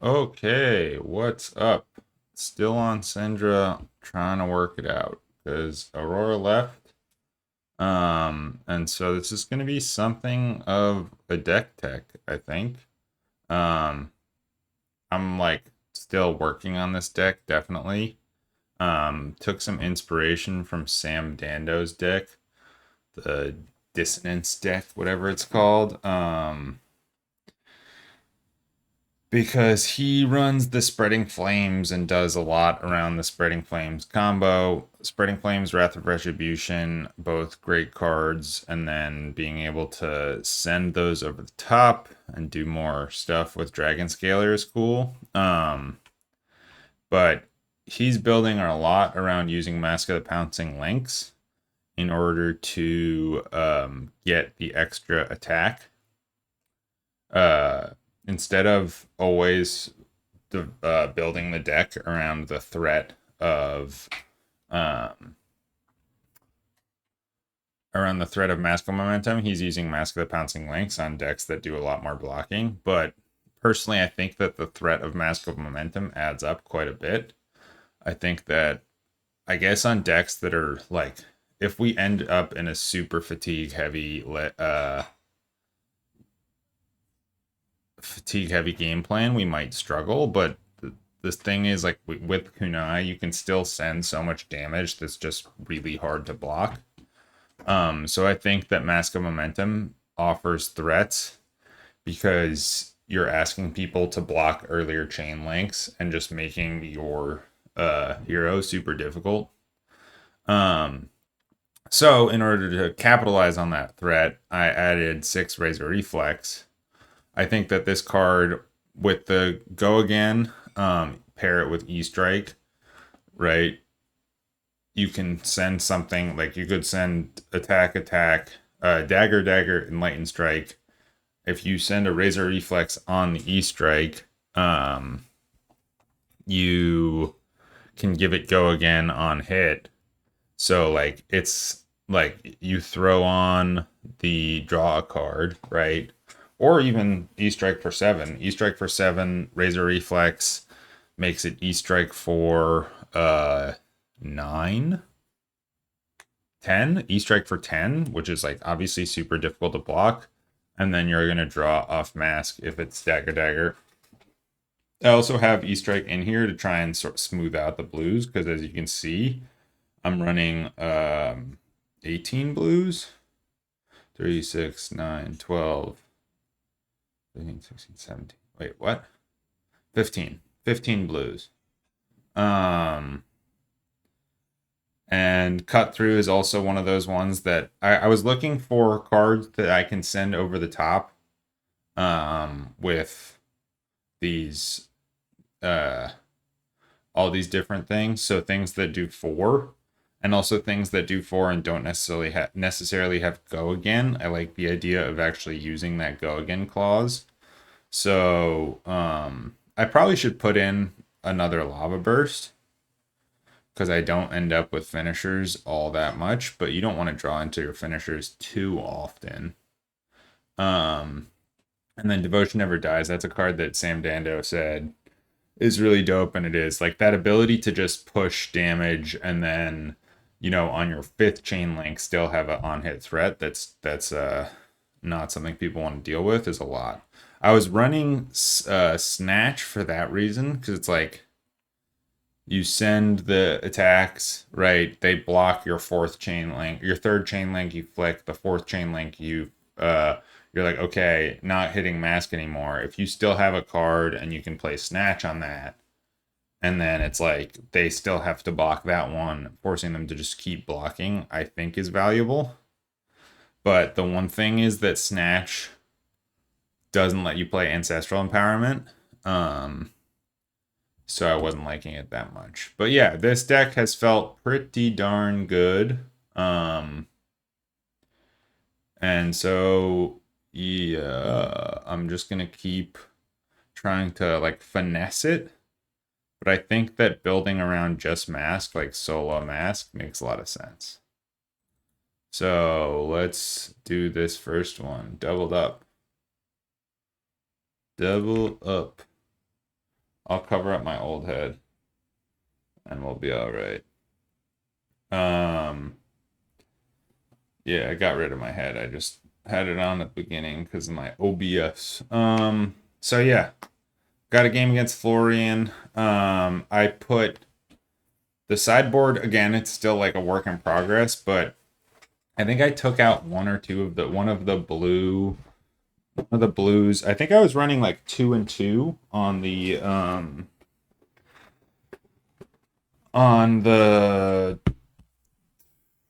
Okay, what's up? Still on Cindra, trying to work it out because Aurora left. And so this is going to be something of a deck tech, I think. Um, I'm like still working on this deck, definitely. Took some inspiration from Sam Dando's deck, the Dissonance deck, whatever it's called. Because he runs the Spreading Flames and does a lot around the Spreading Flames combo. Spreading Flames, Wrath of Retribution, both great cards, and then being able to send those over the top and do more stuff with Dragon Scaler is cool. But he's building a lot around using Mask of the Pouncing Lynx in order to get the extra attack. Uh, Instead of always building the deck around the threat of um, Mask of Momentum, he's using Mask of the Pouncing Lynx on decks that do a lot more blocking. But personally, I think that the threat of Mask of Momentum adds up quite a bit. I think that, I guess, on decks that are like, if we end up in a super fatigue heavy game plan, we might struggle. But this thing is like with Kunai, you can still send so much damage that's just really hard to block. So I think that Mask of Momentum offers threats because you're asking people to block earlier chain links and just making your hero super difficult. Um, so in order to capitalize on that threat, I added 6 Razor Reflex. I think that this card with the Go Again, pair it with E Strike, right? You can send something like you could send attack, dagger, and lightning strike. If you send a razor reflex on the E Strike, you can give it Go Again on hit. So like it's like you throw on the draw a card, right? Or even E Strike for 7. E Strike for 7, Razor Reflex makes it E Strike for 9, 10. E Strike for 10, which is like obviously super difficult to block. And then you're going to draw off Mask if it's Dagger. I also have E Strike in here to try and sort of smooth out the blues because as you can see, I'm running 18 blues. 3, 6, 9, 12, 15, 16, 17. Wait, what? 15. 15 blues. And Cut Through is also one of those ones that I was looking for cards that I can send over the top with these all these different things. So things that do 4 and also things that do 4 and don't necessarily have Go Again. I like the idea of actually using that Go Again clause. So I probably should put in another Lava Burst because I don't end up with finishers all that much, but you don't want to draw into your finishers too often. Um, and then Devotion Never Dies. That's a card that Sam Dando said is really dope, and it is like that ability to just push damage and then on your 5th chain link still have an on hit threat. That's not something people want to deal with is a lot. I was running Snatch for that reason because it's like you send the attacks, right? They block your 4th chain link, your 3rd chain link. You flick the 4th chain link. You're like, okay, not hitting Mask anymore. If you still have a card and you can play Snatch on that, and then it's like they still have to block that one, forcing them to just keep blocking, I think is valuable. But the one thing is that Snatch doesn't let you play Ancestral Empowerment. So I wasn't liking it that much. But yeah, this deck has felt pretty darn good. And so yeah, I'm just gonna keep trying to like finesse it. But I think that building around just Mask, like solo Mask, makes a lot of sense. So let's do this first one. Doubled up. Double up. I'll cover up my old head and we'll be all right. Um, yeah, I got rid of my head. I just had it on at the beginning because of my OBS. So yeah, got a game against Florian. I put the sideboard again. It's still like a work in progress, but I think I took out one of the blues. I think I was running like 2 and 2 on the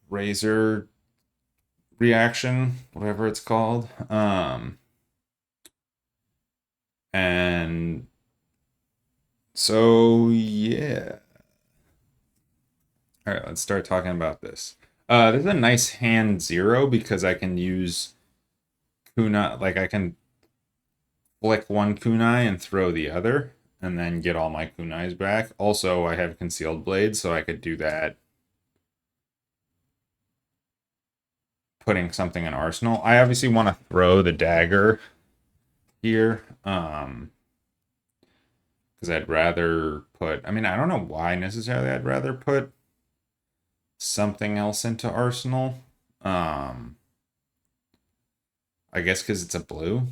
razor reaction, whatever it's called. And so yeah. All right, let's start talking about this. This is a nice hand 0 because I can use kunai, like I can flick one kunai and throw the other, and then get all my kunais back. Also, I have concealed blades, so I could do that, putting something in arsenal. I obviously want to throw the dagger here, because I'd rather put. I mean, I don't know why necessarily. I'd rather put something else into arsenal. I guess because it's a blue.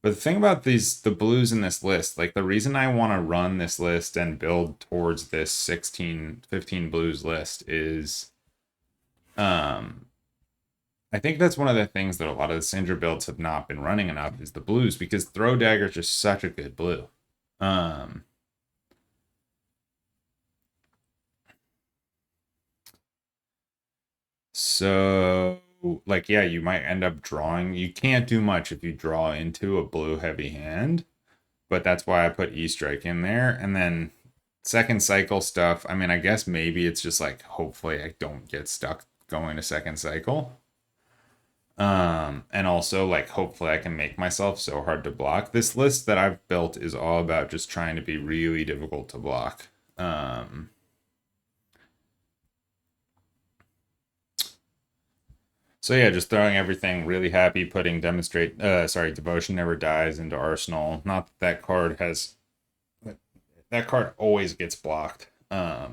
But the thing about the blues in this list, like the reason I want to run this list and build towards this 16, 15 blues list is, um, I think that's one of the things that a lot of the Cindra builds have not been running enough is the blues, because Throw Dagger is just such a good blue. Um, so like, yeah, you might end up drawing. You can't do much if you draw into a blue heavy hand, but that's why I put E-Strike in there. And then second cycle stuff, I mean, I guess maybe it's just like, hopefully I don't get stuck going to second cycle. And also like, hopefully I can make myself so hard to block. This list that I've built is all about just trying to be really difficult to block. So yeah, just throwing everything, really happy, putting Devotion Never Dies into Arsenal. Not that card has, that card always gets blocked. But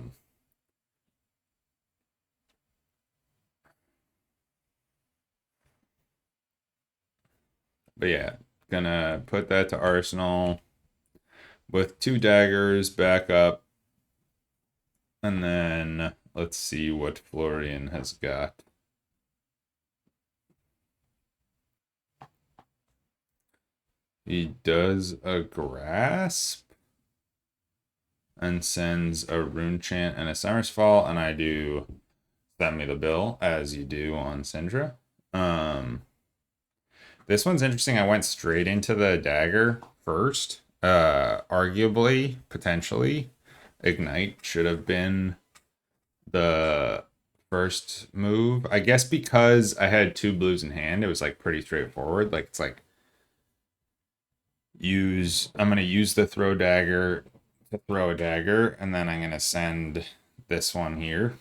yeah, gonna put that to Arsenal with 2 daggers back up. And then let's see what Florian has got. He does a grasp and sends a rune chant and a summer's fall, and I do send me the bill as you do on Cindra. This one's interesting. I went straight into the dagger first. Arguably, potentially, Ignite should have been the first move. I guess because I had 2 blues in hand, it was like pretty straightforward. Like, it's like, I'm gonna use the throw dagger to throw a dagger, and then I'm gonna send this one here.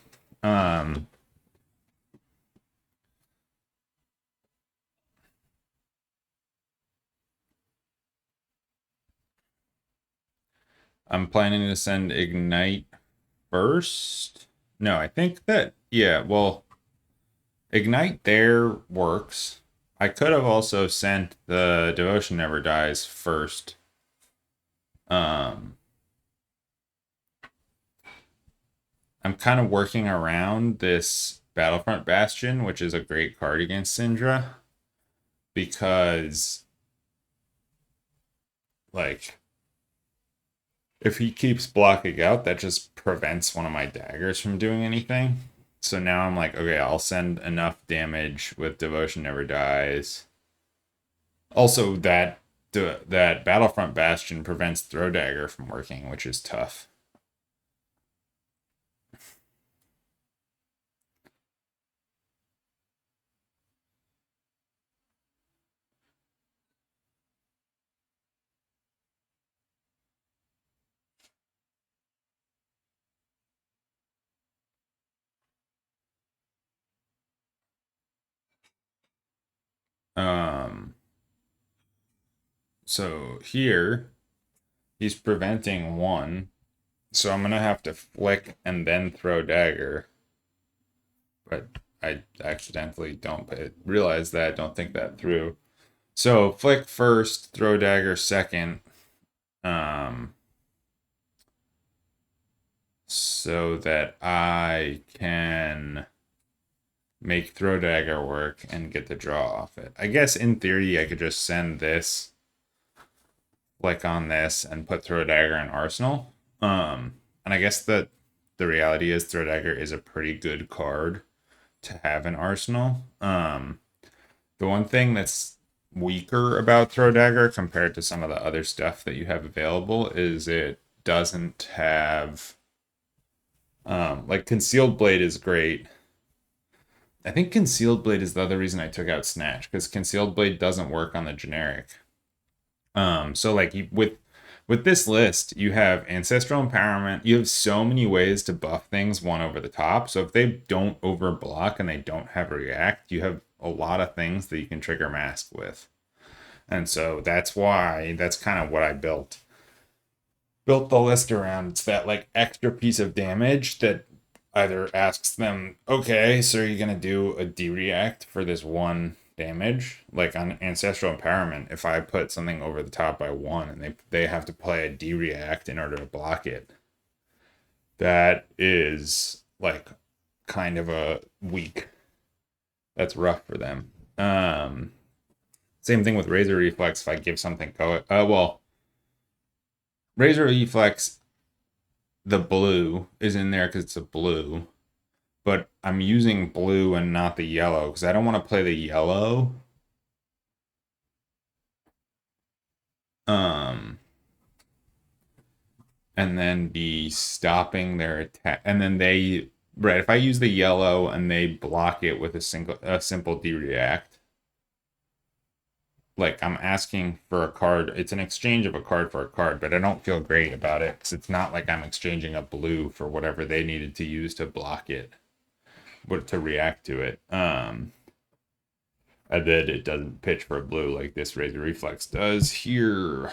I'm planning to send Ignite first. No, I think that, yeah, well, Ignite there works. I could have also sent the Devotion Never Dies first. Um, I'm kind of working around this Battlefront Bastion, which is a great card against Cindra, because, like, if he keeps blocking out, that just prevents one of my daggers from doing anything. So now I'm like, okay, I'll send enough damage with Devotion Never Dies. Also, that Battlefront Bastion prevents Throw Dagger from working, which is tough. Um, so here He's preventing one. So I'm going to have to flick and then throw dagger. But I accidentally don't realize that, don't think that through. So flick first, throw dagger second. So that I can make throw dagger work and get the draw off it. I guess in theory I could just send this, flick on this, and put throw dagger in arsenal. And I guess that the reality is throw dagger is a pretty good card to have in arsenal. The one thing that's weaker about throw dagger compared to some of the other stuff that you have available is it doesn't have like concealed blade is great. I think concealed blade is the other reason I took out snatch, because concealed blade doesn't work on the generic. So like with this list, you have ancestral empowerment. You have so many ways to buff things one over the top. So if they don't overblock and they don't have react, you have a lot of things that you can trigger mask with. And so that's why that's kind of what I built the list around. It's that like extra piece of damage that either asks them, okay, so are you gonna do a D-react for this one damage? Like on ancestral empowerment, if I put something over the top by one and they have to play a D-react in order to block it, that is like kind of a weak. That's rough for them. Same thing with razor reflex. If I give something razor reflex, the blue is in there because it's a blue, but I'm using blue and not the yellow because I don't want to play the yellow. And then be stopping their attack, and then if I use the yellow and they block it with a simple D-react, like I'm asking for a card. It's an exchange of a card for a card, but I don't feel great about it because it's not like I'm exchanging a blue for whatever they needed to use to block it, but to react to it. And then it doesn't pitch for a blue like this razor reflex does here.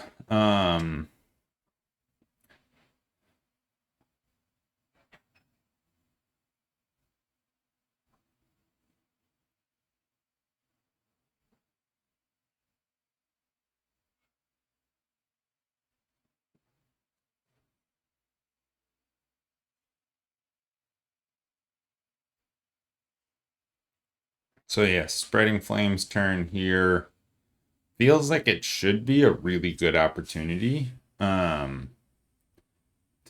So yeah, spreading flames turn here feels like it should be a really good opportunity to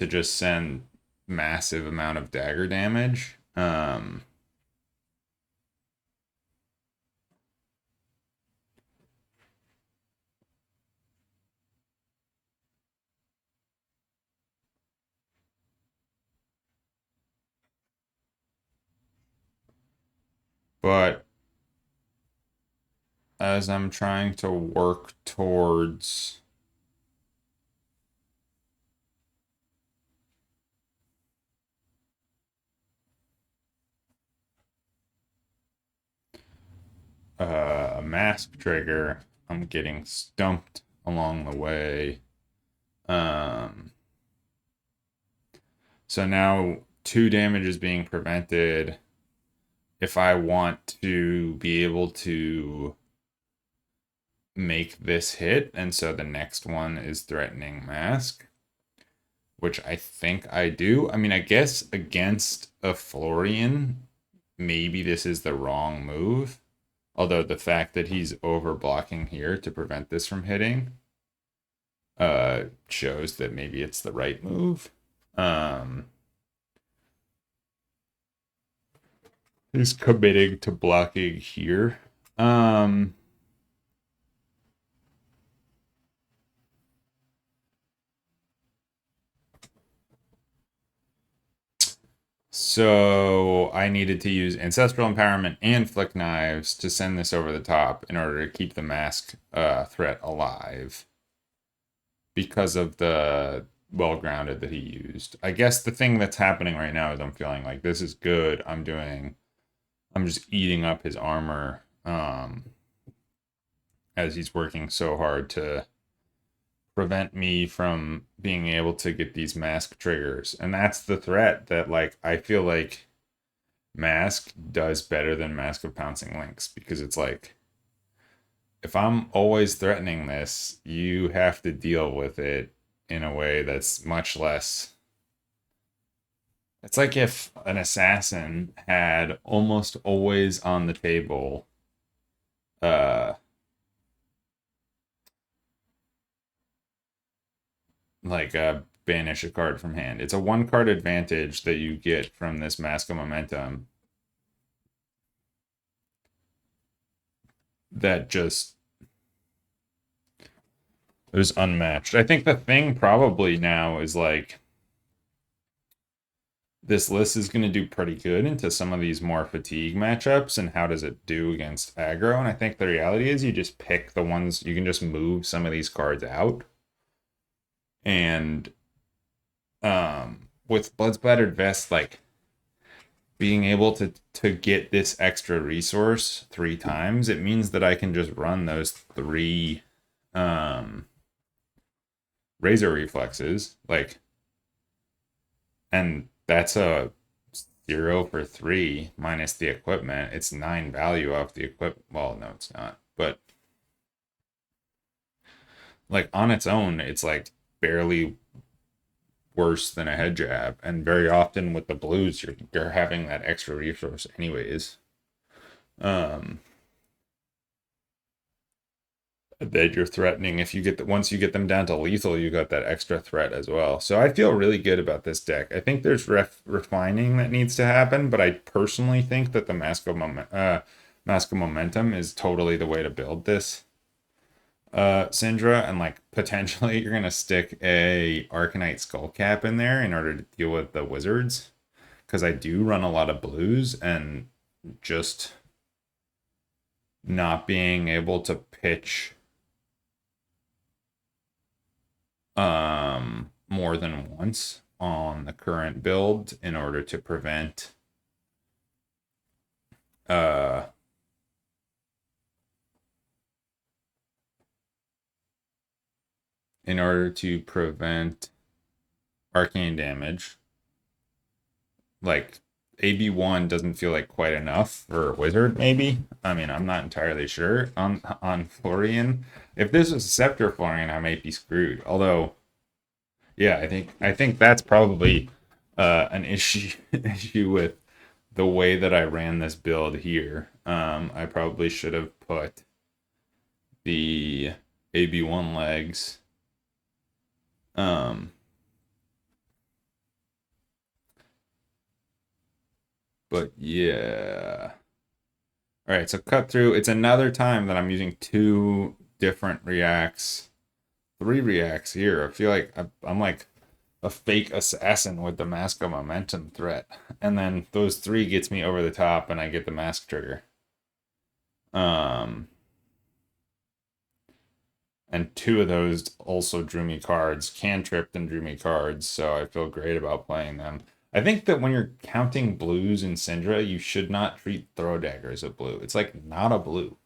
just send massive amount of dagger damage. But as I'm trying to work towards a mask trigger, I'm getting stumped along the way. So now 2 damage is being prevented. If I want to be able to make this hit, and so the next one is threatening mask, which I think I do. I mean, I guess against a Florian, maybe this is the wrong move. Although the fact that he's over blocking here to prevent this from hitting shows that maybe it's the right move. He's committing to blocking here. So I needed to use Ancestral Empowerment and Flick Knives to send this over the top in order to keep the mask threat alive because of the well-grounded that he used. I guess the thing that's happening right now is I'm feeling like this is good. I'm just eating up his armor as he's working so hard to prevent me from being able to get these mask triggers. And that's the threat that, like, I feel like mask does better than Mask of Pouncing Lynx, because it's like, if I'm always threatening this, you have to deal with it in a way that's much less. It's like if an assassin had almost always on the table uh like banish a card from hand. It's a one card advantage that you get from this Mask of Momentum that just is unmatched. I think the thing probably now is like, this list is going to do pretty good into some of these more fatigue matchups, and how does it do against aggro? And I think the reality is you just pick the ones, you can just move some of these cards out. And with Blood-Splattered Vest, like, being able to get this extra resource 3 times, it means that I can just run those 3 razor reflexes, like, and that's a 0 for 3 minus the equipment. It's 9 value off the equip. Well, no, it's not. But like on its own, it's like barely worse than a head jab. And very often with the blues, you're having that extra resource anyways. That you're threatening. If you get once you get them down to lethal, you got that extra threat as well. So I feel really good about this deck. I think there's refining that needs to happen, but I personally think that the Mask of Momentum is totally the way to build this Cindra. And like, potentially you're gonna stick a Arcanite Skullcap in there in order to deal with the wizards, because I do run a lot of blues, and just not being able to pitch more than once on the current build in order to prevent arcane damage. Like, AB1 doesn't feel like quite enough for a wizard, maybe. I mean, I'm not entirely sure on Florian. If this was a Scepter Florian, I might be screwed. Although, yeah, I think that's probably an issue with the way that I ran this build here. I probably should have put the AB1 legs. But yeah. All right, so cut through. It's another time that I'm using 2 different reacts, 3 reacts here. I feel like I'm like a fake assassin with the Mask of Momentum threat. And then those 3 gets me over the top, and I get the mask trigger. And 2 of those also drew me cards, cantripped and drew me cards, so I feel great about playing them. I think that when you're counting blues in Cindra, you should not treat Throw Dagger as a blue. It's like not a blue.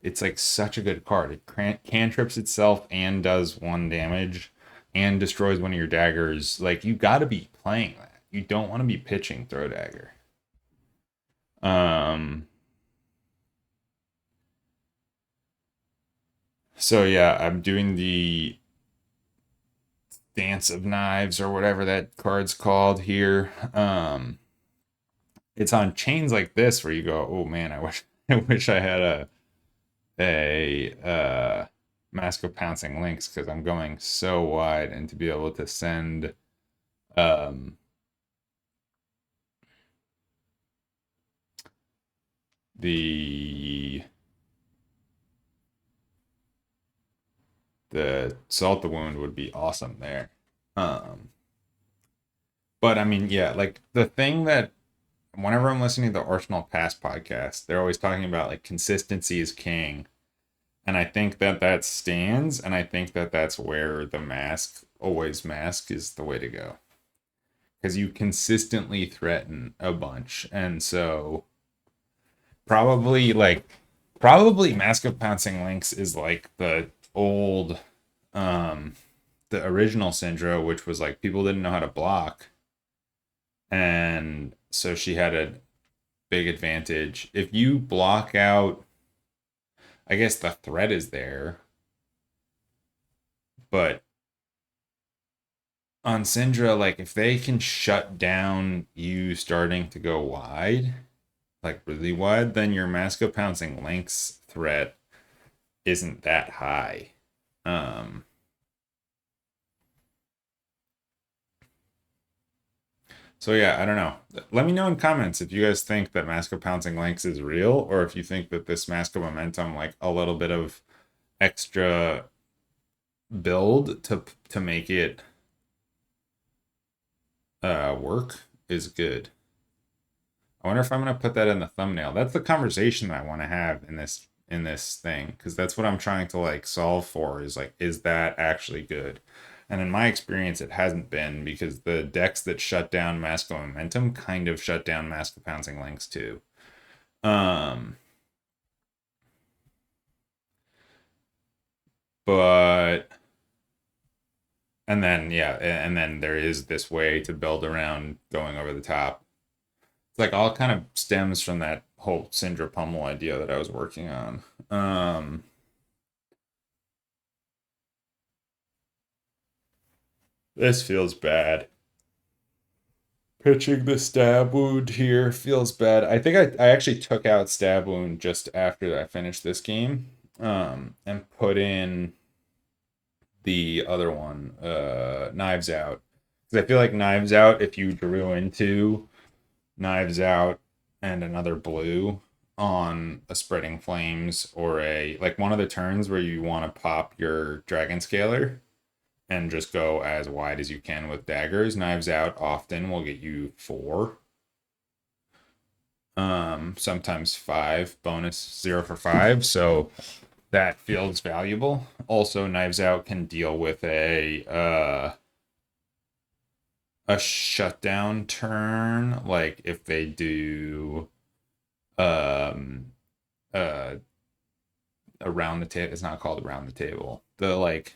It's like such a good card. It cantrips itself and does 1 damage and destroys one of your daggers. Like, you got to be playing that. You don't want to be pitching Throw Dagger. So yeah, I'm doing the Dance of Knives or whatever that card's called here. It's on chains like this where you go, oh man, I wish I had a Mask of Pouncing Lynx, because I'm going so wide, and to be able to send the Salt the Wound would be awesome there. But I mean, yeah, like, the thing that whenever I'm listening to the Arsenal Pass podcast, they're always talking about like consistency is king. And I think that stands, and I think that that's where the mask is the way to go. Because you consistently threaten a bunch. And so probably Mask of Pouncing Lynx is like the old the original Cindra, which was like people didn't know how to block. And so she had a big advantage. If you block out, I guess the threat is there, but on Cindra, like if they can shut down you starting to go wide, like really wide, then your Mask of Pouncing Lynx threat isn't that high. Um, so yeah, I don't know. Let me know in comments if you guys think that Mask of Pouncing Lynx is real, or if you think that this Mask of Momentum, like a little bit of extra build to make it work is good. I wonder if I'm gonna put that in the thumbnail. That's the conversation that I want to have in this thing, because that's what I'm trying to like solve for, is like, is that actually good? And in my experience, it hasn't been, because the decks that shut down Mask of Momentum kind of shut down Mask of Pouncing Lynx too. Um, but and then yeah, and then there is this way to build around going over the top. It's like all kind of stems from that whole Cindra Pummel idea that I was working on. This feels bad. Pitching the stab wound here feels bad. I think I actually took out stab wound just after I finished this game, and put in the other one, Knives Out. Because I feel like Knives Out, if you drew into Knives Out and another blue on a Spreading Flames, or a like one of the turns where you want to pop your Dragon Scaler and just go as wide as you can with daggers, Knives Out often will get you 4. Sometimes 5 bonus, 0 for 5. So that feels valuable. Also, Knives Out can deal with a shutdown turn, like if they do um uh around the table. It's not called around the table. The like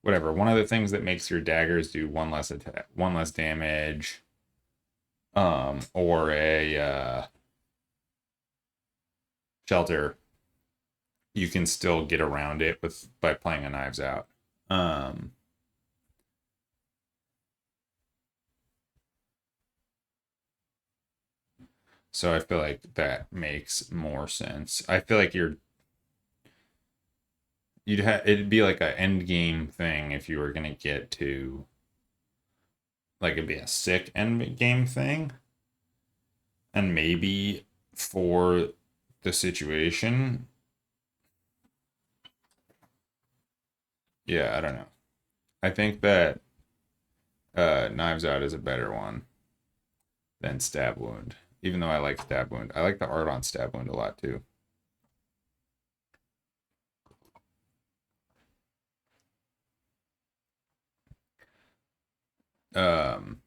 whatever, one of the things that makes your daggers do one less attack, one less damage, or a shelter, you can still get around it with by playing a Knives Out. Um, so I feel like that makes more sense. I feel like you'd have it'd be like an end game thing if you were gonna get to, like, it'd be a sick end game thing, and maybe for the situation, yeah, I don't know. I think that Knives Out is a better one than Stab Wound. Even though I like Stab Wound, I like the art on Stab Wound a lot too. Um,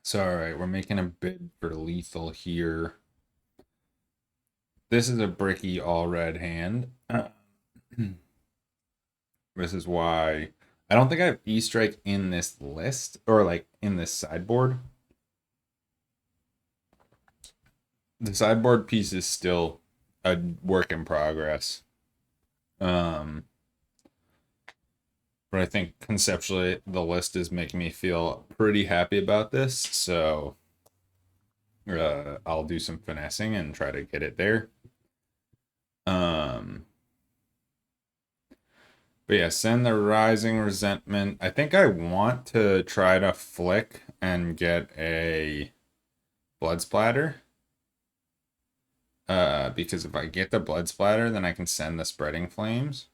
so all right, we're making a bid for lethal here. This is a bricky all red hand. This is why I don't think I have E-Strike in this list, or like in this sideboard. The sideboard piece is still a work in progress. Um, but I think conceptually the list is making me feel pretty happy about this. So I'll do some finessing and try to get it there. But yeah, send the Rising Resentment. I think I want to try to flick and get a Blood Splatter. Because if I get the Blood Splatter, then I can send the Spreading Flames.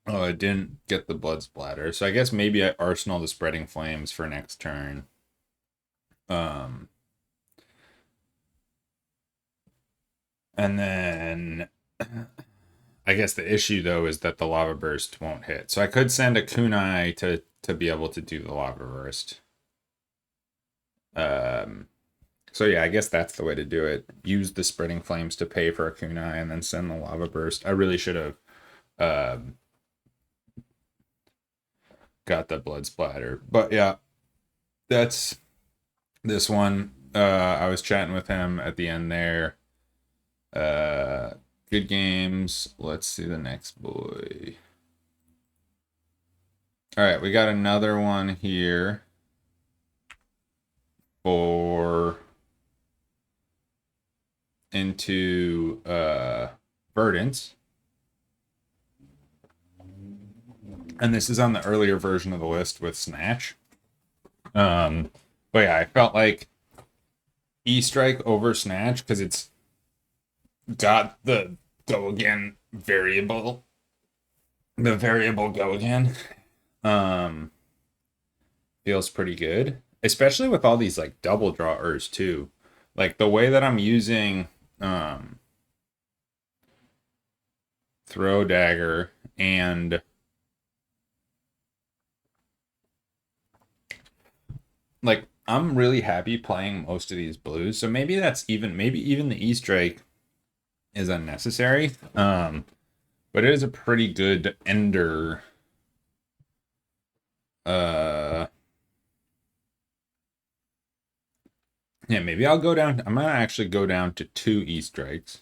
Oh, I didn't get the Blood Splatter. So I guess maybe I arsenal the Spreading Flames for next turn. And then I guess the issue though is that the lava burst won't hit. So I could send a kunai to be able to do the lava burst. Um, so yeah, I guess that's the way to do it. Use the spreading flames to pay for a kunai and then send the lava burst. I really should have got the blood splatter. But yeah, that's this one. I was chatting with him at the end there. Good games. Let's see the next boy. All right, we got another one here for into Verdance. And this is on the earlier version of the list with Snatch. But yeah, I felt like E-Strike over Snatch because it's got the go again variable. The variable go again. Feels pretty good. Especially with all these like double drawers too. Like the way that I'm using throw dagger and like I'm really happy playing most of these blues. So maybe that's maybe even the E-Strike is unnecessary. But it is a pretty good ender. Yeah, maybe I'll go down. I'm gonna actually go down to 2 E-Strikes.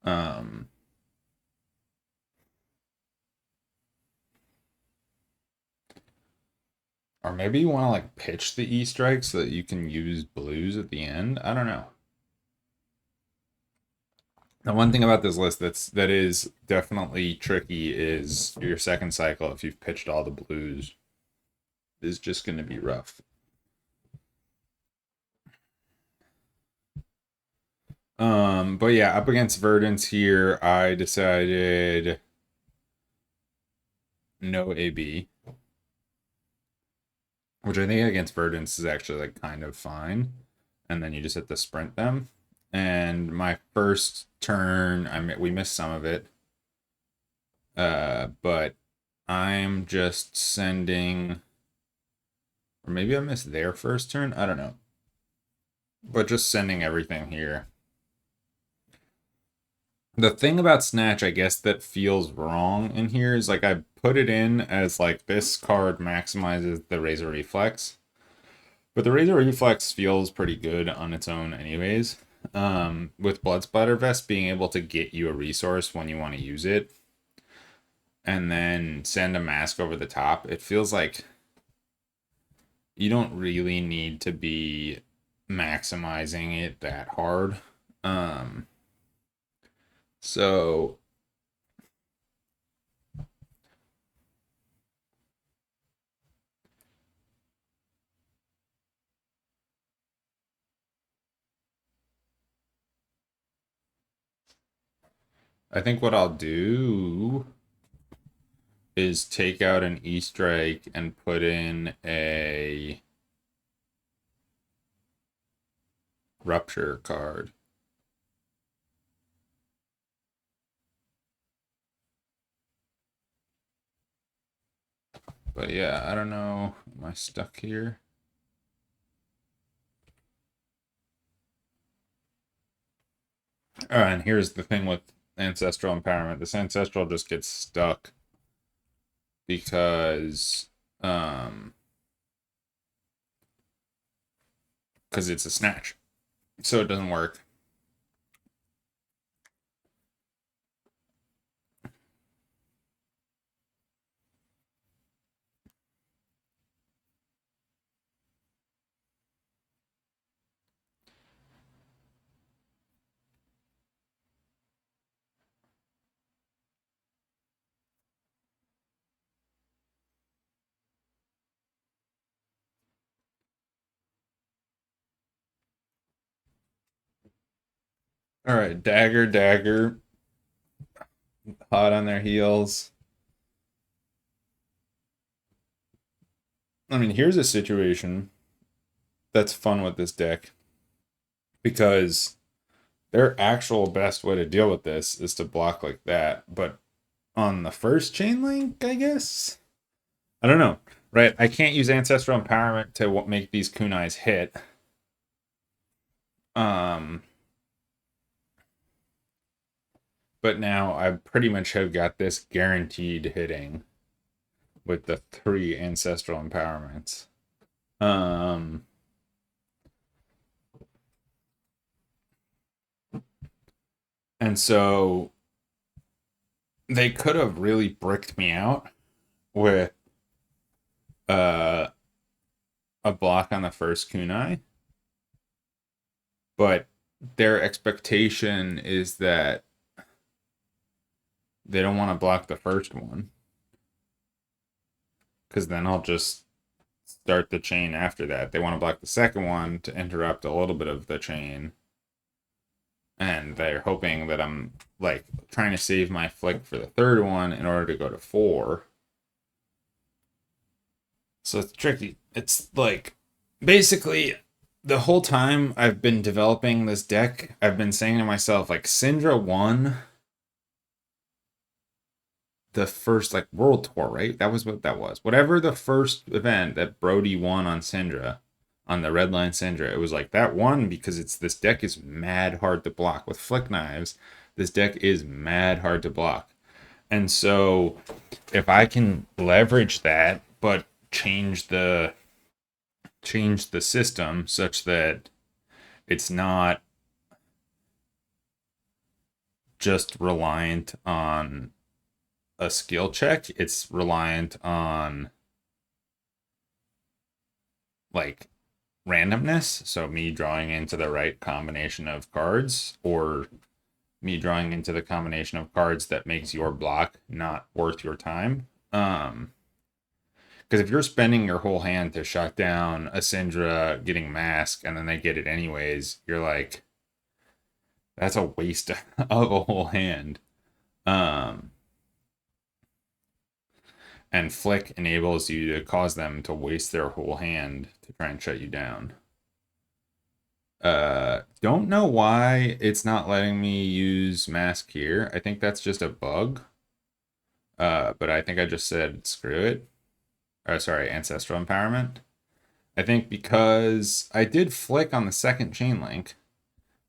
Um or maybe you want to like pitch the E-Strike so that you can use blues at the end. I don't know. The one thing about this list that is definitely tricky is your second cycle. If you've pitched all the blues, is just going to be rough. But yeah, up against Verdance here, I decided no AB, which I think against Verdance is actually like kind of fine. And then you just have to sprint them. And my first turn, we missed some of it. But I'm just sending, or maybe I missed their first turn. I don't know. But just sending everything here. The thing about Snatch, I guess, that feels wrong in here is like I put it in as like this card maximizes the Razor Reflex. But the Razor Reflex feels pretty good on its own anyways. With Blood Splatter Vest being able to get you a resource when you want to use it and then send a mask over the top, it feels like you don't really need to be maximizing it that hard. So I think what I'll do is take out an E-Strike and put in a Rupture card. But yeah, I don't know. Am I stuck here? And here's the thing with Ancestral Empowerment. This Ancestral just gets stuck because it's a Snatch. So it doesn't work. All right, dagger, hot on their heels. I mean, here's a situation that's fun with this deck because their actual best way to deal with this is to block like that. But on the first chain link, I guess, I don't know. Right? I can't use ancestral empowerment to make these kunais hit. But now I pretty much have got this guaranteed hitting with the 3 ancestral empowerments. And so they could have really bricked me out with a block on the first kunai, but their expectation is that they don't want to block the first one, because then I'll just start the chain after that. They want to block the second one to interrupt a little bit of the chain, and they're hoping that I'm like trying to save my flick for the third one in order to go to 4. So it's tricky. It's like basically the whole time I've been developing this deck, I've been saying to myself, like, Cindra won the first like world tour, right? That was what that was. Whatever the first event that Brody won on Cindra, on the Redline Cindra, it was like that won because it's this deck is mad hard to block with flick knives. This deck is mad hard to block. And so if I can leverage that but change the system such that it's not just reliant on a skill check, it's reliant on like randomness, so me drawing into the right combination of cards, or me drawing into the combination of cards that makes your block not worth your time. Because if you're spending your whole hand to shut down a Cindra getting mask and then they get it anyways, you're like, that's a waste of a whole hand. And flick enables you to cause them to waste their whole hand to try and shut you down. Don't know why it's not letting me use mask here. I think that's just a bug. But I think I just said screw it. Sorry, ancestral empowerment. I think because I did flick on the second chain link,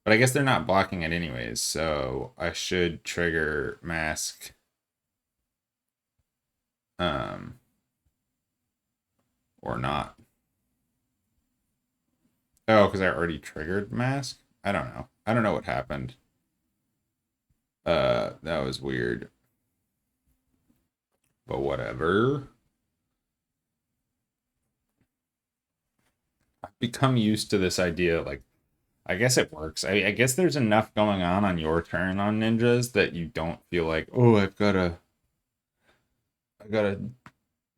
but I guess they're not blocking it anyways, so I should trigger mask. Or not. Oh, because I already triggered mask? I don't know. I don't know what happened. That was weird. But whatever. I've become used to this idea, like, I guess it works. I guess there's enough going on your turn on ninjas that you don't feel like, oh, I gotta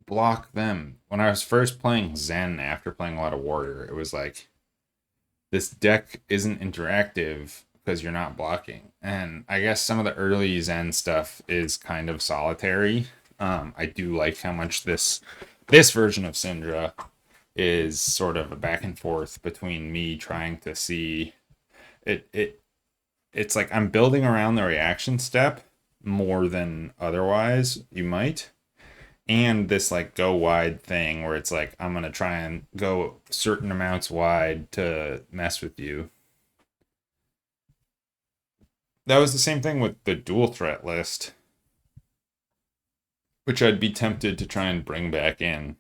block them. When I was first playing Zen after playing a lot of Warrior, it was like, this deck isn't interactive because you're not blocking. And I guess some of the early Zen stuff is kind of solitary. I do like how much this version of Cindra is sort of a back and forth between me trying to see it's like I'm building around the reaction step more than otherwise you might. And this like go wide thing where it's like I'm gonna try and go certain amounts wide to mess with you. That was the same thing with the dual threat list, which I'd be tempted to try and bring back in.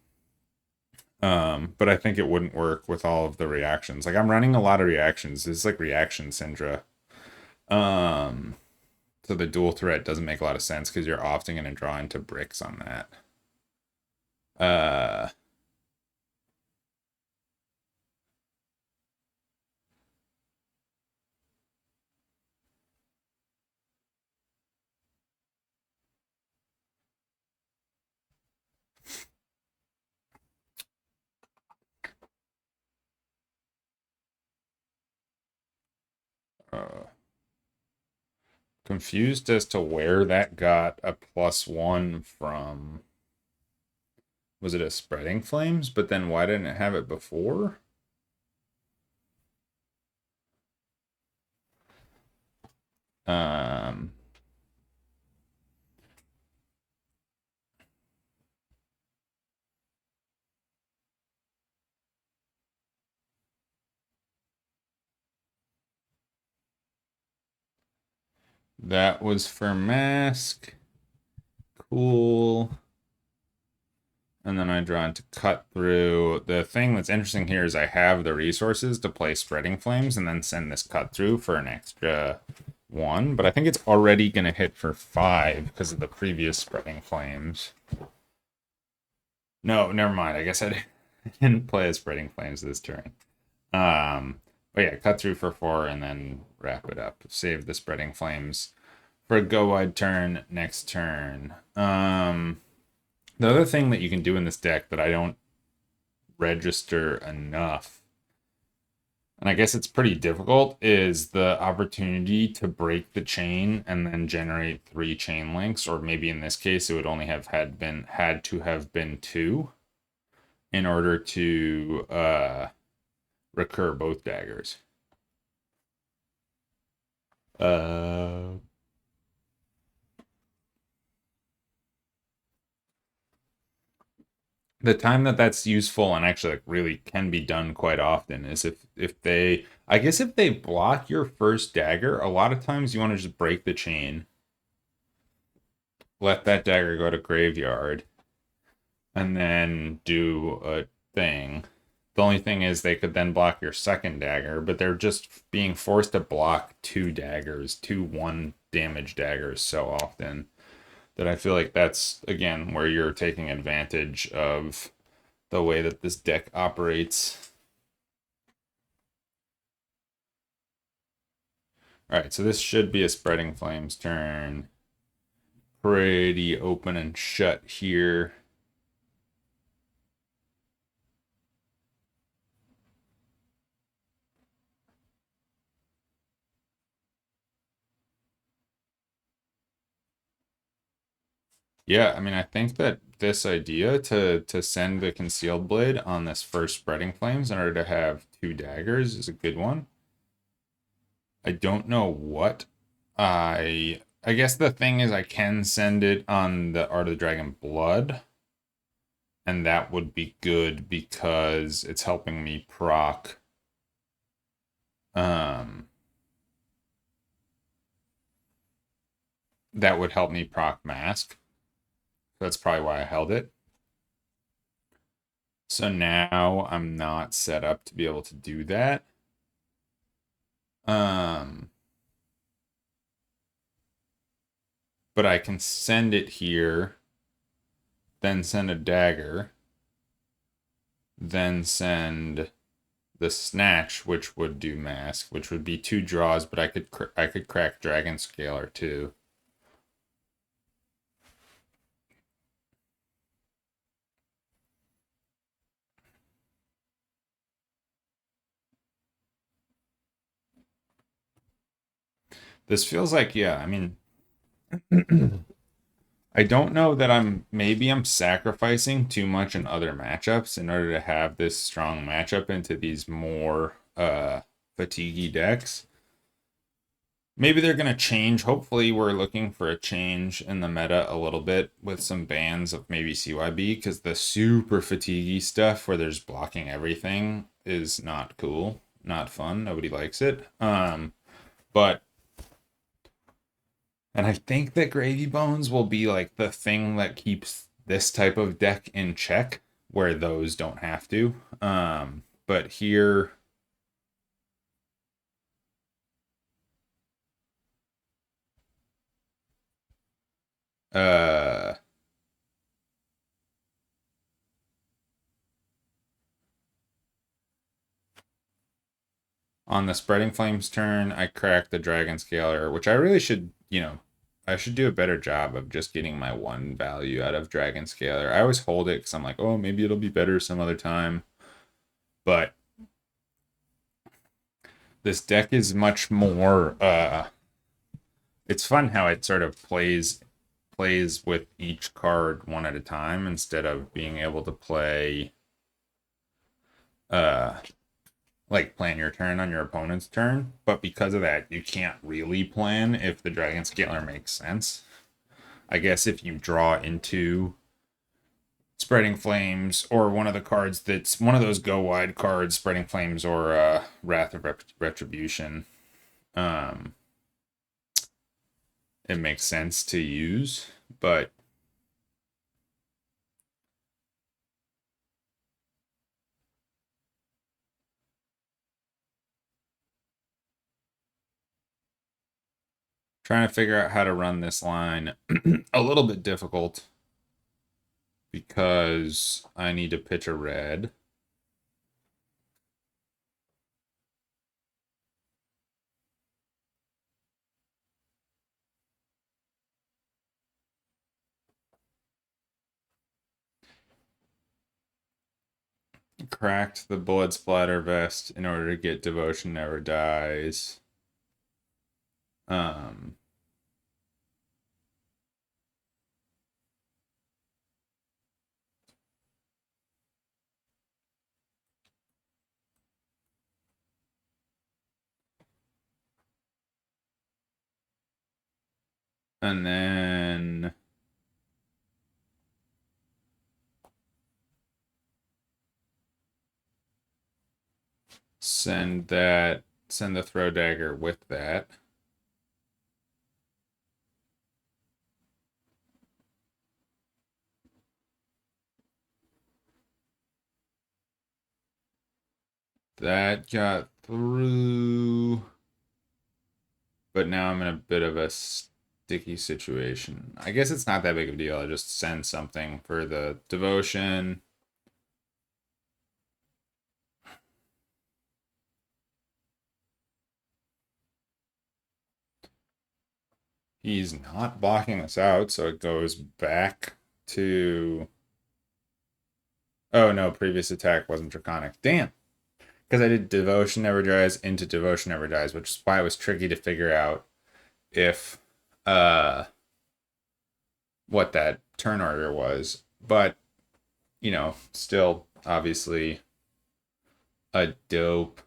But I think it wouldn't work with all of the reactions. Like I'm running a lot of reactions. It's like reaction Cindra. So the dual threat doesn't make a lot of sense because you're often going to draw into bricks on that. Confused as to where that got a +1 from. Was it a spreading flames? But then why didn't it have it before? Um, that was for mask. Cool. And then I draw into cut through. The thing that's interesting here is I have the resources to play spreading flames and then send this cut through for an extra 1. But I think it's already going to hit for 5 because of the previous spreading flames. No, never mind. I guess I didn't play a spreading flames this turn. But yeah, cut through for 4 and then wrap it up. Save the spreading flames for a go wide turn next turn. The other thing that you can do in this deck that I don't register enough, and I guess it's pretty difficult, is the opportunity to break the chain and then generate 3 chain links, or maybe in this case it would only have had to have been 2 in order to recur both daggers. The time that that's useful and actually like really can be done quite often is if they, I guess if they block your first dagger, a lot of times you want to just break the chain, let that dagger go to graveyard, and then do a thing. The only thing is they could then block your second dagger, but they're just being forced to block 2 daggers, 2 1 damage daggers so often that I feel like that's, again, where you're taking advantage of the way that this deck operates. All right, so this should be a Spreading Flames turn. Pretty open and shut here. Yeah, I mean, I think that this idea to send the Concealed Blade on this first Spreading Flames in order to have 2 daggers is a good one. I don't know what I guess the thing is I can send it on the Art of the Dragon Blood, and that would be good because it's helping me proc that would help me proc mask. That's probably why I held it. So now I'm not set up to be able to do that. But I can send it here, then send a dagger, then send the snatch, which would do mask, which would be 2 draws, but I could crack Dragon Scaler too. This feels like, yeah, I mean, I don't know that maybe I'm sacrificing too much in other matchups in order to have this strong matchup into these more fatigue decks. Maybe they're going to change. Hopefully, we're looking for a change in the meta a little bit with some bans of maybe CYB, because the super fatiguey stuff where there's blocking everything is not cool, not fun. Nobody likes it. But and I think that Gravy Bones will be like the thing that keeps this type of deck in check, where those don't have to. But here, uh, on the Spreading Flames turn, I cracked the Dragon Scaler, which I really should, I should do a better job of just getting my 1 value out of Dragon Scaler. I always hold it because I'm like, oh, maybe it'll be better some other time. But this deck is much more, it's fun how it sort of plays with each card one at a time instead of being able to play like plan your turn on your opponent's turn, but because of that, you can't really plan if the Dragon Scaler makes sense. I guess if you draw into Spreading Flames or one of the cards that's one of those go wide cards, Spreading Flames or Wrath of Retribution, um, it makes sense to use, but trying to figure out how to run this line a little bit difficult because I need to pitch a red. Cracked the Blood Splatter Vest in order to get Devotion Never Dies. Um, and then send the Throw Dagger with that. That got through. But now I'm in a bit of a sticky situation. I guess it's not that big of a deal. I just send something for the Devotion. He's not blocking this out, so it goes back to... Oh no, previous attack wasn't Draconic. Damn! Because I did Devotion Never Dies into Devotion Never Dies, which is why it was tricky to figure out if what that turn order was. But, you know, still obviously a dope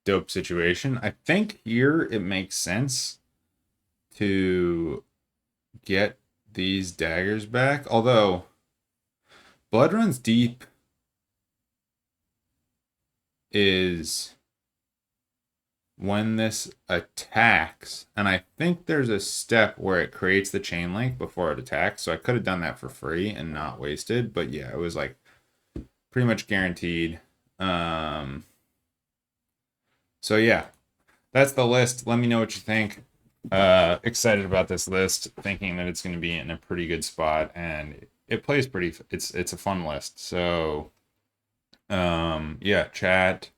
dope situation. I think here it makes sense to get these daggers back. Although Blood Runs Deep is when this attacks, and I think there's a step where it creates the chain link before it attacks, so I could have done that for free and not wasted, but yeah, it was like pretty much guaranteed. So yeah, that's the list. Let me know what you think. Excited about this list, thinking that it's going to be in a pretty good spot, and it plays pretty. It's a fun list. So, yeah, chat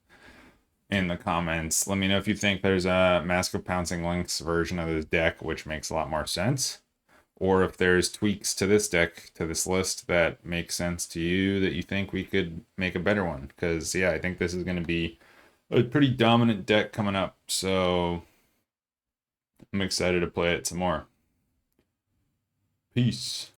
in the comments. Let me know if you think there's a Mask of Pouncing Lynx version of this deck, which makes a lot more sense, or if there's tweaks to this deck, to this list that make sense to you that you think we could make a better one. Because yeah, I think this is going to be a pretty dominant deck coming up. So I'm excited to play it some more. Peace.